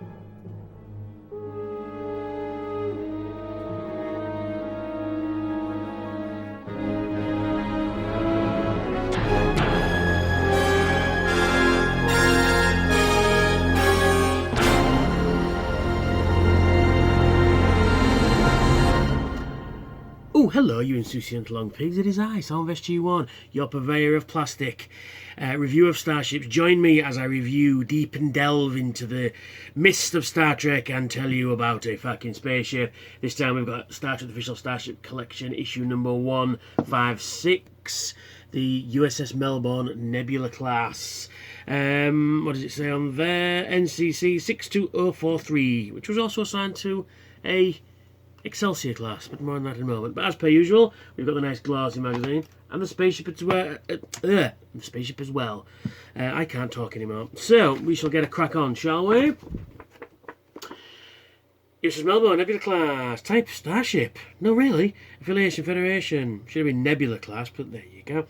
Oh, hello, you insouciant long pigs. It is I, SG1, your purveyor of plastic. Review of Starships. Join me as I review, deep and delve into the mist of Star Trek and tell you about a fucking spaceship. This time we've got Star Trek Official Starship Collection, issue number 156, the U.S.S. Melbourne Nebula class. What does it say on there? NCC-62043, which was also assigned to a Excelsior class, but more on that in a moment. But as per usual, we've got the nice glossy magazine and the spaceship as well. I can't talk anymore. So we shall get a crack on, shall we? U.S.S. Melbourne Nebula class, type Starship. No, really. Affiliation Federation. Should have been Nebula class, but there you go.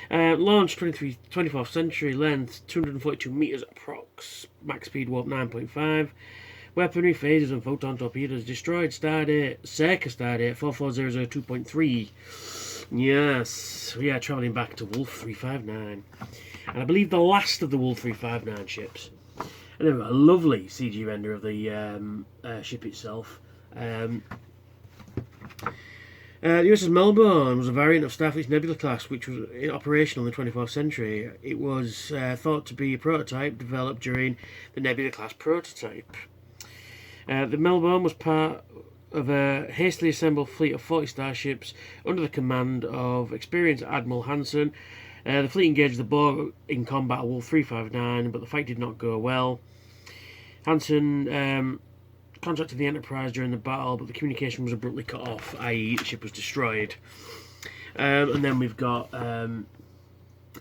Launch 24th century, length 242 meters approx. Max speed warp 9.5. Weaponry, phasers and photon torpedoes. Destroyed stardate, circa stardate 44002.3. Yes, we are travelling back to Wolf 359. And I believe the last of the Wolf 359 ships. And then we've got a lovely CG render of the ship itself. The U.S.S. Melbourne was a variant of Starfleet's Nebula class, which was operational in the 24th century. It was thought to be a prototype developed during the Nebula class prototype. The Melbourne was part of a hastily assembled fleet of 40 starships under the command of experienced Admiral Hansen. The fleet engaged the Borg in combat at Wolf 359, but the fight did not go well. Hansen contacted the Enterprise during the battle, but the communication was abruptly cut off, i.e. the ship was destroyed. And then we've got a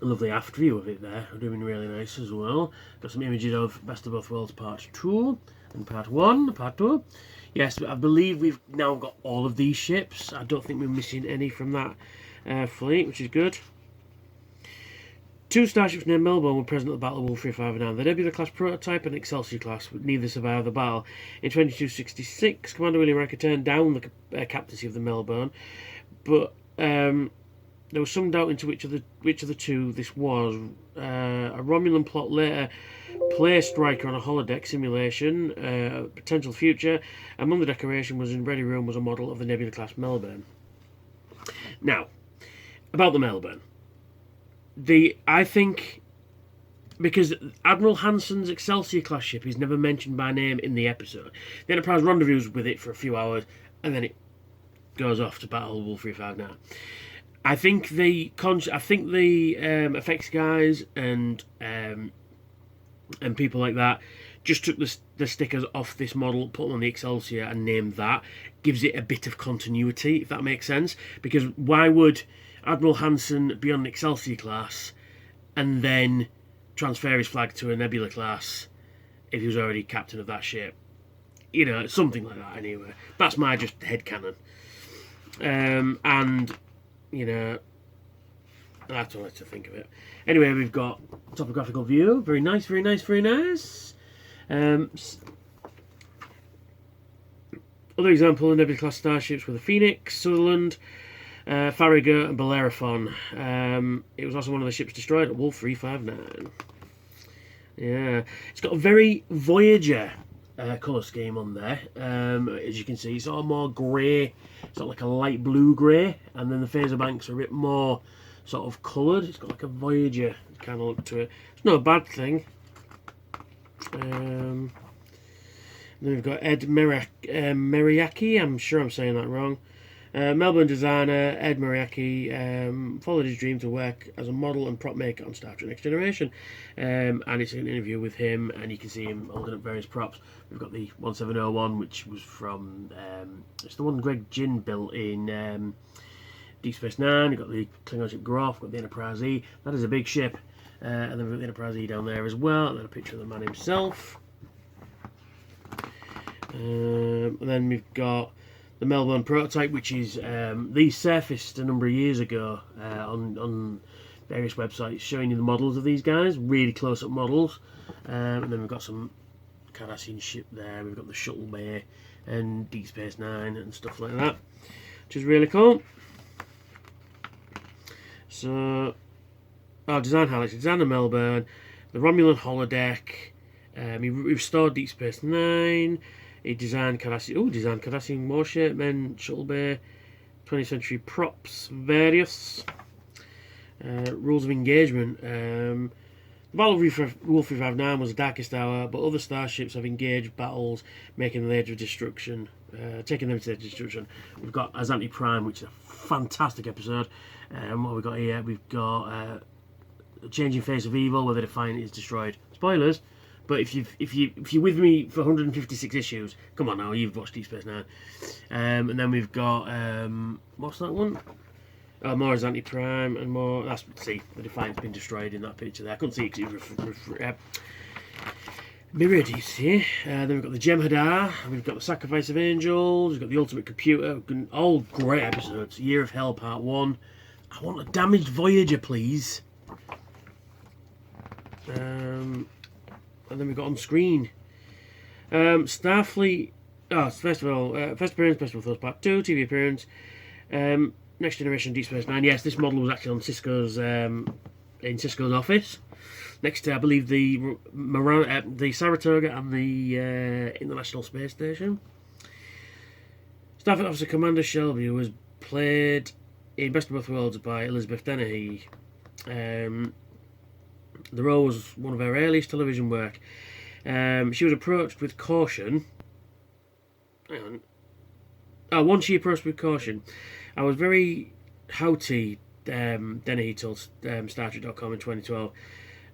lovely aft view of it there, doing really nice as well. Got some images of Best of Both Worlds Part 2 and Part 1, Part 2. Yes, I believe we've now got all of these ships. I don't think we're missing any from that fleet, which is good. 2 starships named Melbourne were present at the Battle of Wolf 359. The Nebula class prototype and Excelsior class, but neither survived the battle. In 2266, Commander William Riker turned down the captaincy of the Melbourne, but there was some doubt into which of the two this was. A Romulan plot later placed Riker on a holodeck simulation, potential future. Among the decoration was in Ready Room was a model of the Nebula class Melbourne. Now, about the Melbourne. I think, because Admiral Hansen's Excelsior class ship is never mentioned by name in the episode. The Enterprise rendezvous with it for a few hours, and then it goes off to battle Wolf 359. I think the effects guys and people like that just took the stickers off this model, put them on the Excelsior, and named that. Gives it a bit of continuity, if that makes sense. Because why would Admiral Hansen be on an Excelsior class and then transfer his flag to a Nebula class if he was already captain of that ship? You know, something like that anyway. That's my just headcanon. And, you know, that's all I like to think of it. Anyway, we've got topographical view. Very nice, very nice, very nice. Other example of Nebula class starships were the Phoenix, Sutherland, Farragut and Bellerophon. It was also one of the ships destroyed at Wolf 359. Yeah, it's got a very Voyager colour scheme on there. As you can see, it's all more grey. It's got like a light blue grey, and then the phaser banks are a bit more sort of coloured. It's got like a Voyager kind of look to it. It's no bad thing. Then we've got Ed Meriaki. I'm sure I'm saying that wrong. Melbourne designer Ed Meriaki followed his dream to work as a model and prop maker on Star Trek Next Generation, and it's an interview with him, and you can see him holding up various props. We've got the 1701, which was from it's the one Greg Ginn built in Deep Space Nine. We've got the Klingon ship Groff, we've got the Enterprise E. That is a big ship, and then we've got the Enterprise E down there as well, and then a picture of the man himself. And then we've got the Melbourne prototype, which is these surfaced a number of years ago on various websites, showing you the models of these guys, really close-up models. And then we've got some Cardassian ship there. We've got the shuttle bay and Deep Space Nine and stuff like that, which is really cool. So, design highlights. Design of Melbourne, the Romulan holodeck. He restored Deep Space Nine. He designed Cardassian warship, then shuttle bay, 20th century props, various rules of engagement. The Battle of Wolf 359 was the darkest hour, but other starships have engaged battles, making them the edge of destruction, taking them to the edge of destruction. We've got Azanti Prime, which is a fantastic episode. What have we got here? We've got Changing Face of Evil, where the Defiant is destroyed. Spoilers. But if you're with me for 156 issues, come on now, you've watched Deep Space Nine. And then we've got what's that one? More Azanti Prime and more. The Defiant's been destroyed in that picture there. I couldn't see it because it was mirrored. You see. Then we've got the Jem'Hadar. We've got the Sacrifice of Angels. We've got the Ultimate Computer. All great episodes. Year of Hell Part 1. I want a damaged Voyager, please. And then we've got on screen Starfleet. First of all, first appearance, Best of Those Part 2, TV appearance. Next Generation Deep Space Nine. Yes, this model was actually on Cisco's in Cisco's office. Next to, I believe, the Saratoga and the International Space Station. Starfleet Officer Commander Shelby was played in Best of Both Worlds by Elizabeth Dennehy. The role was one of her earliest television work. She was approached with caution. Hang on. Once she approached with caution, I was very haughty, Dennehy told StarTrek.com in 2012.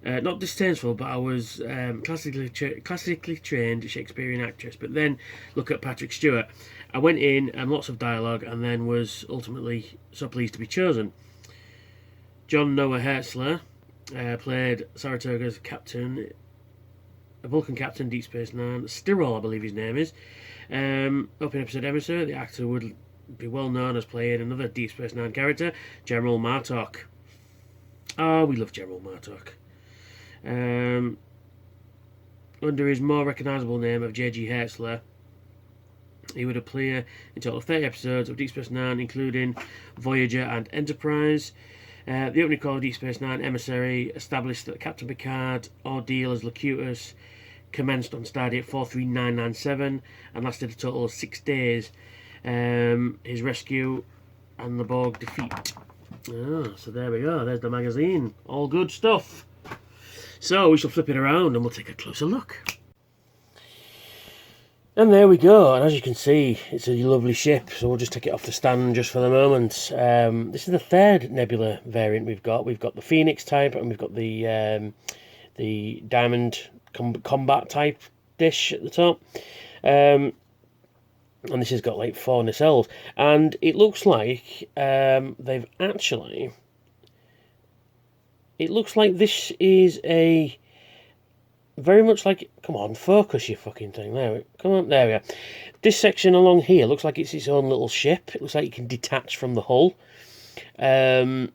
Not distasteful, but I was classically trained Shakespearean actress. But then look at Patrick Stewart. I went in and lots of dialogue, and then was ultimately so pleased to be chosen. John Noah Hertzler played Saratoga's captain, a Vulcan captain, Deep Space Nine. Stirrall, I believe his name is. Opening episode Emissary, the actor would be well known as playing another Deep Space Nine character, General Martok. We love General Martok. Under his more recognisable name of J.G. Hertzler, he would appear in total 30 episodes of Deep Space Nine, including Voyager and Enterprise. The opening call of Deep Space Nine, Emissary, established that Captain Picard's ordeal as Locutus commenced on Stardate 43997 and lasted a total of 6 days. His rescue and the Borg defeat. So there we go. There's the magazine. All good stuff. So we shall flip it around and we'll take a closer look. And there we go, and as you can see, it's a lovely ship, so we'll just take it off the stand just for the moment. This is the third Nebula variant we've got. We've got the Phoenix type, and we've got the Diamond Combat type dish at the top. And this has got like 4 nacelles, and it looks like they've actually... It looks like this is a... Very much like... Come on, focus your fucking thing. There. Come on, there we are. This section along here looks like it's its own little ship. It looks like it can detach from the hull. I mean,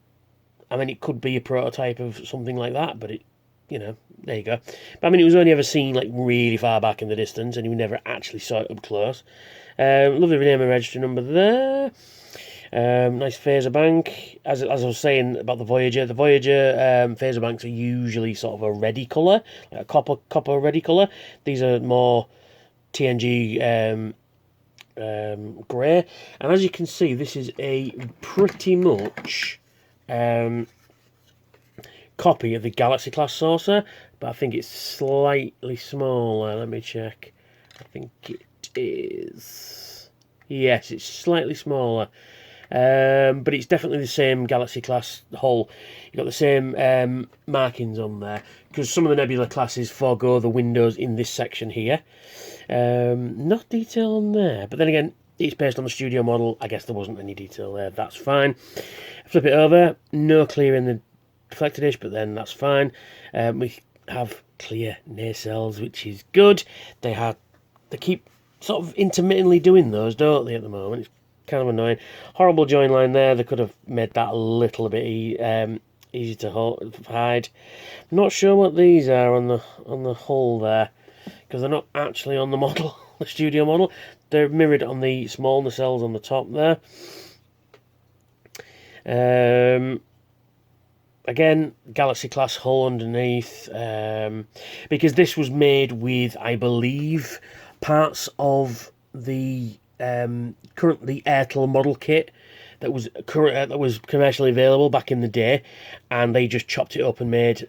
it could be a prototype of something like that, but it... You know, there you go. But I mean, it was only ever seen like really far back in the distance, and you never actually saw it up close. Lovely name and register number there. Nice phaser bank. As I was saying about the Voyager phaser banks are usually sort of a reddy colour, like a copper reddy colour. These are more TNG grey. And as you can see, this is a pretty much copy of the Galaxy class saucer, but I think it's slightly smaller. Let me check. I think it is. Yes, it's slightly smaller. But it's definitely the same Galaxy class hull. You've got the same markings on there, because some of the Nebula classes forego the windows in this section here. Not detail on there, but then again, it's based on the studio model. I guess there wasn't any detail there. That's fine. Flip it over. No clear in the deflector dish, but then that's fine. We have clear nacelles, which is good. They keep sort of intermittently doing those, don't they, at the moment? It's kind of annoying. Horrible join line there. They could have made that a little bit easy to hide. I'm not sure what these are on the hull there. because they're not actually on the model, the studio model. They're mirrored on the small nacelles on the top there. Again, Galaxy class hull underneath, because this was made with, I believe, parts of the currently Airtel model kit that was commercially available back in the day, and they just chopped it up and made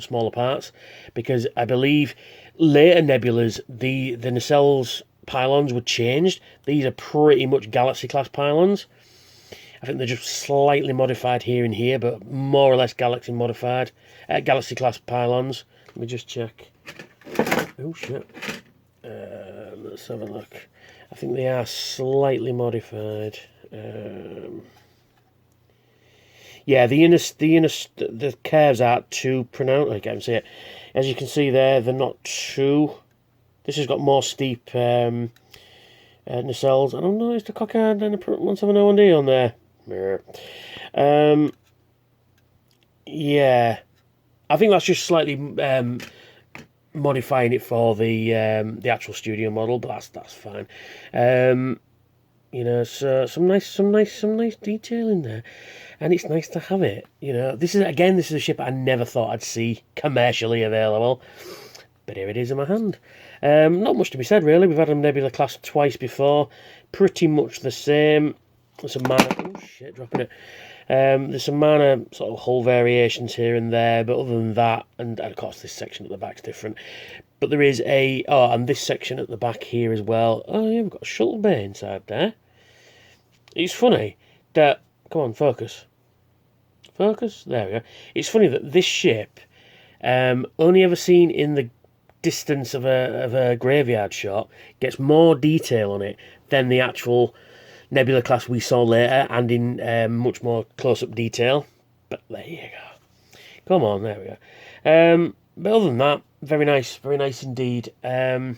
smaller parts, because I believe later Nebulas the nacelles pylons were changed. These are pretty much Galaxy class pylons. I think they're just slightly modified here and here, but more or less Galaxy modified, Galaxy class pylons. Let me just check. Oh shit. Let's have a look. I think they are slightly modified. Yeah, the curves aren't too pronounced. I can't see it. As you can see there, they're not too. This has got more steep nacelles. I don't know. Is the Cockard and the 170D on there? Yeah, I think that's just slightly modifying it for the actual studio model, but that's fine. You know, so some nice detail in there, and it's nice to have it. You know, this is a ship I never thought I'd see commercially available, but here it is in my hand. Not much to be said really. We've had a Nebula class twice before, pretty much the same. There's some minor, oh shit, dropping it. There's some minor sort of hull variations here and there, but other than that, and of course this section at the back's different. But there is and this section at the back here as well. Oh yeah, we've got a shuttle bay inside there. It's funny that, come on, focus. Focus, there we go. It's funny that this ship, only ever seen in the distance of a graveyard shot, gets more detail on it than the actual Nebula class we saw later, and in much more close-up detail. But there you go. Come on, there we go. But other than that, very nice indeed. Do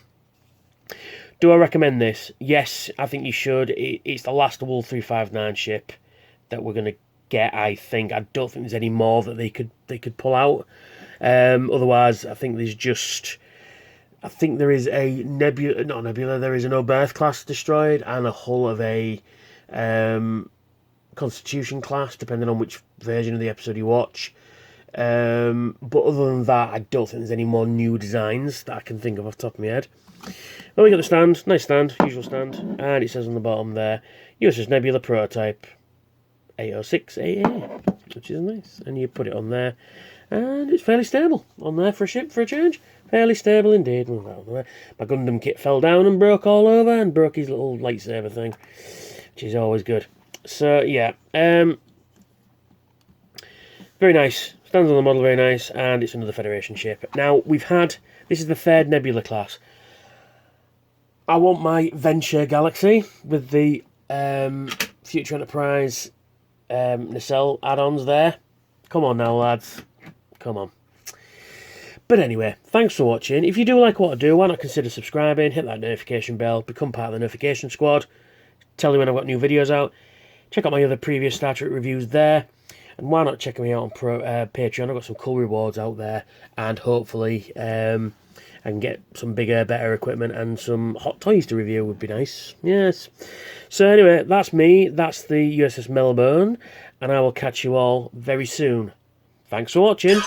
I recommend this? Yes, I think you should. It's the last Wolf 359 ship that we're going to get, I think. I don't think there's any more that they could pull out. Otherwise, I think there's just... I think there is a Nebula, there is an Oberth class destroyed and a hull of a Constitution class, depending on which version of the episode you watch. But other than that, I don't think there's any more new designs that I can think of off the top of my head. Well, we got the stand, nice stand, usual stand, and it says on the bottom there, U.S.S Nebula prototype 806AA, which is nice. And you put it on there, and it's fairly stable on there for a ship, for a change. Fairly stable indeed. My Gundam kit fell down and broke all over, and broke his little lightsaber thing, which is always good. So yeah, very nice. Stands on the model, very nice, and it's another Federation ship. Now this is the third Nebula class. I want my Venture Galaxy with the Future Enterprise nacelle add-ons there. Come on now, lads. Come on. But anyway, thanks for watching. If you do like what I do, why not consider subscribing, hit that notification bell, become part of the notification squad, tell you when I've got new videos out. Check out my other previous Star Trek reviews there. And why not check me out on Patreon? I've got some cool rewards out there. And hopefully I can get some bigger, better equipment and some hot toys to review would be nice. Yes. So anyway, that's me. That's the U.S.S Melbourne. And I will catch you all very soon. Thanks for watching.